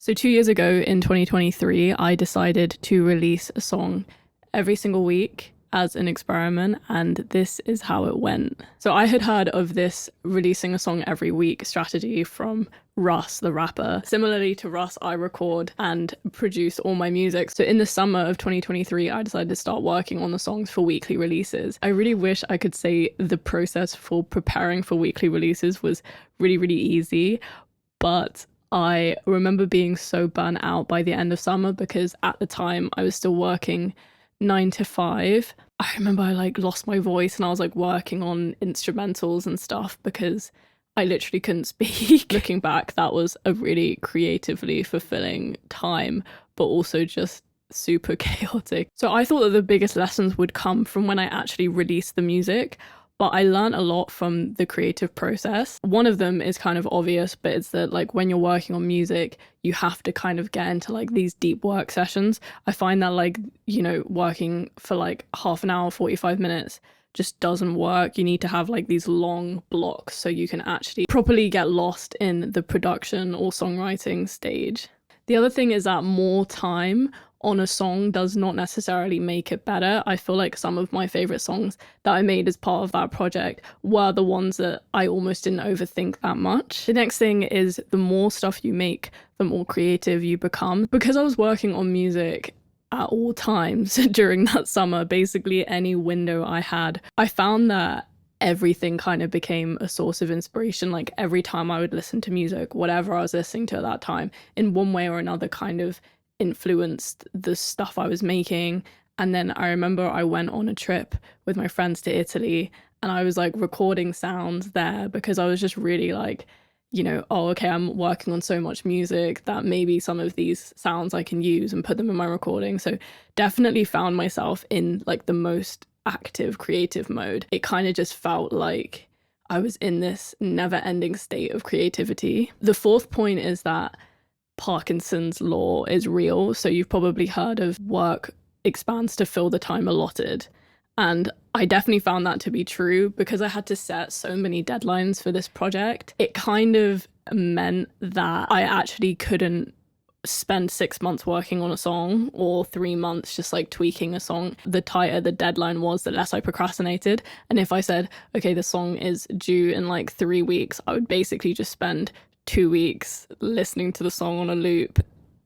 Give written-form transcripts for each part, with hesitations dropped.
So 2 years ago in 2023, I decided to release a song every single week as an experiment, and this is how it went. So I had heard of this releasing a song every week strategy from Russ, the rapper. Similarly to Russ, I record and produce all my music. So in the summer of 2023, I decided to start working on the songs for weekly releases. I really wish I could say the process for preparing for weekly releases was really, really easy, but I remember being so burnt out by the end of summer because at the time I was still working 9 to 5. I remember I lost my voice and I was working on instrumentals and stuff because I literally couldn't speak. Looking back, that was a really creatively fulfilling time, but also just super chaotic. So I thought that the biggest lessons would come from when I actually released the music, but I learned a lot from the creative process. One of them is kind of obvious, but it's that when you're working on music, you have to kind of get into these deep work sessions. I find that working for half an hour, 45 minutes just doesn't work. You need to have these long blocks so you can actually properly get lost in the production or songwriting stage. The other thing is that more time on a song does not necessarily make it better. I feel like some of my favorite songs that I made as part of that project were the ones that I almost didn't overthink that much. The next thing is the more stuff you make, the more creative you become. Because I was working on music at all times during that summer, basically any window I had, I found that everything kind of became a source of inspiration. Every time I would listen to music, whatever I was listening to at that time, in one way or another kind of influenced the stuff I was making. And then I remember I went on a trip with my friends to Italy and I was recording sounds there because I was just really oh, okay, I'm working on so much music that maybe some of these sounds I can use and put them in my recording. So definitely found myself in the most active creative mode. It kind of just felt like I was in this never-ending state of creativity. The fourth point is that Parkinson's law is real. So you've probably heard of work expands to fill the time allotted. And I definitely found that to be true because I had to set so many deadlines for this project. It kind of meant that I actually couldn't spend 6 months working on a song or 3 months just tweaking a song. The tighter the deadline was, the less I procrastinated. And if I said, okay, the song is due in 3 weeks, I would basically just spend 2 weeks listening to the song on a loop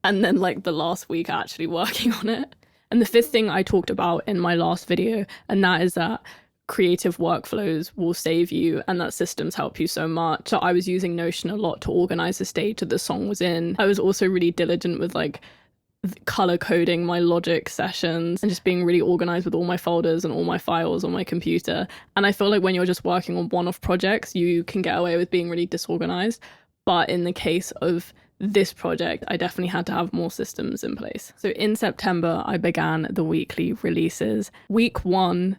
and then the last week actually working on it. And the fifth thing I talked about in my last video, and that is that creative workflows will save you and that systems help you so much. So I was using Notion a lot to organize the state that the song was in. I was also really diligent with color coding my Logic sessions and just being really organized with all my folders and all my files on my computer. And I feel when you're just working on one-off projects, you can get away with being really disorganized. But in the case of this project, I definitely had to have more systems in place. So in September, I began the weekly releases. Week 1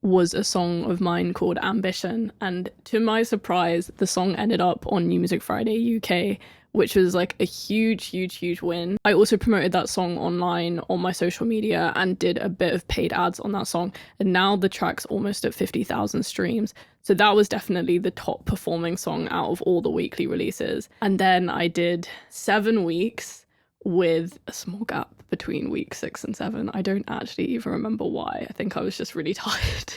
was a song of mine called Ambition. And to my surprise, the song ended up on New Music Friday UK, which was a huge win. I also promoted that song online on my social media and did a bit of paid ads on that song. And now the track's almost at 50,000 streams. So that was definitely the top performing song out of all the weekly releases. And then I did 7 weeks with a small gap between week 6 and 7. I don't actually even remember why. I think I was just really tired.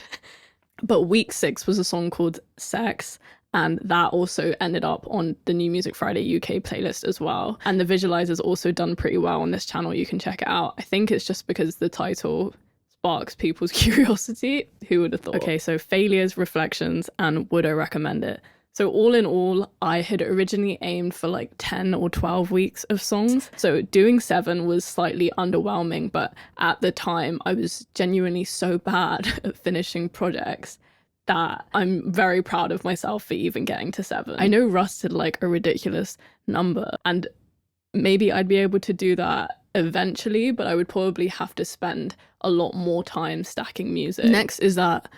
But week 6 was a song called Sex. And that also ended up on the New Music Friday UK playlist as well. And the visualizer's also done pretty well on this channel. You can check it out. I think it's just because the title sparks people's curiosity. Who would have thought? Okay, so failures, reflections, and would I recommend it? So all in all, I had originally aimed for 10 or 12 weeks of songs. So doing 7 was slightly underwhelming, but at the time I was genuinely so bad at finishing projects that I'm very proud of myself for even getting to 7. I know Russ did a ridiculous number, and maybe I'd be able to do that eventually, but I would probably have to spend a lot more time stacking music. Next is that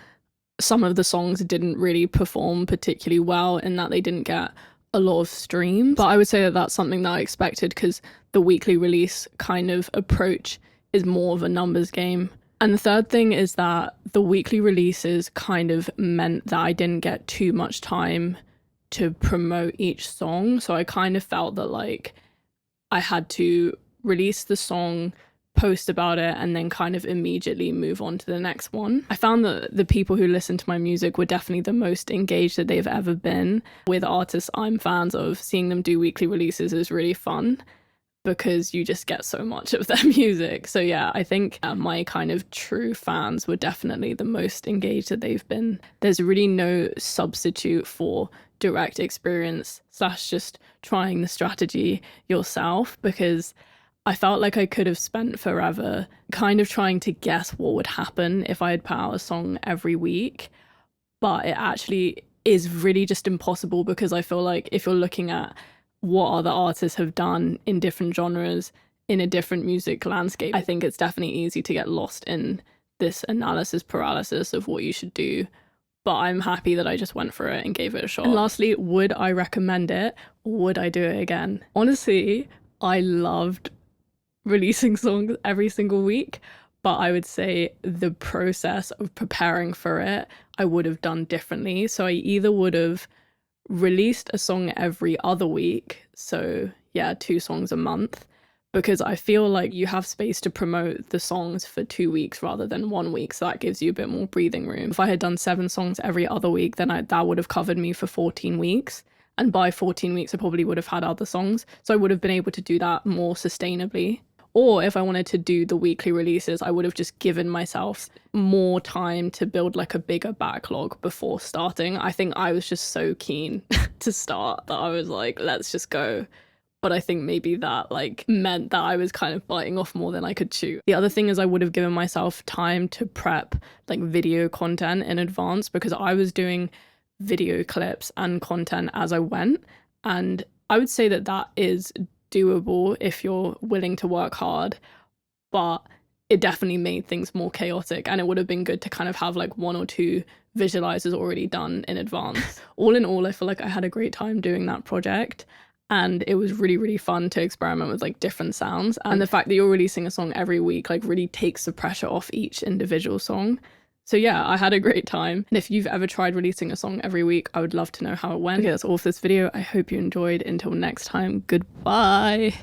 some of the songs didn't really perform particularly well in that they didn't get a lot of streams. But I would say that that's something that I expected because the weekly release kind of approach is more of a numbers game. And the third thing is that the weekly releases kind of meant that I didn't get too much time to promote each song. So I kind of felt that I had to release the song, post about it, and then kind of immediately move on to the next one. I found that the people who listen to my music were definitely the most engaged that they've ever been with artists I'm fans of. Seeing them do weekly releases is really fun because you just get so much of their music. So yeah, I think my kind of true fans were definitely the most engaged that they've been. There's really no substitute for direct experience / just trying the strategy yourself, because I felt like I could have spent forever kind of trying to guess what would happen if I had put out a song every week. But it actually is really just impossible, because I feel like if you're looking at what other artists have done in different genres, in a different music landscape, I think it's definitely easy to get lost in this analysis paralysis of what you should do. But I'm happy that I just went for it and gave it a shot. And lastly, would I recommend it? Or would I do it again? Honestly, I loved releasing songs every single week, but I would say the process of preparing for it, I would have done differently. So I either would have released a song every other week, so yeah, 2 songs a month, because I feel like you have space to promote the songs for 2 weeks rather than 1 week, so that gives you a bit more breathing room. If I had done 7 songs every other week, then that would have covered me for 14 weeks, and by 14 weeks I probably would have had other songs, so I would have been able to do that more sustainably. Or if I wanted to do the weekly releases, I would have just given myself more time to build like a bigger backlog before starting. I think I was just so keen to start that I was like, let's just go. But I think maybe that like meant that I was kind of biting off more than I could chew. The other thing is I would have given myself time to prep like video content in advance, because I was doing video clips and content as I went. And I would say that that is doable if you're willing to work hard, but it definitely made things more chaotic, and it would have been good to kind of have like 1 or 2 visualizers already done in advance. All in all, I feel like I had a great time doing that project, and it was really, really fun to experiment with like different sounds. And the fact that you're releasing a song every week like really takes the pressure off each individual song. So yeah, I had a great time. And if you've ever tried releasing a song every week, I would love to know how it went. Okay, that's all for this video. I hope you enjoyed. Until next time, goodbye.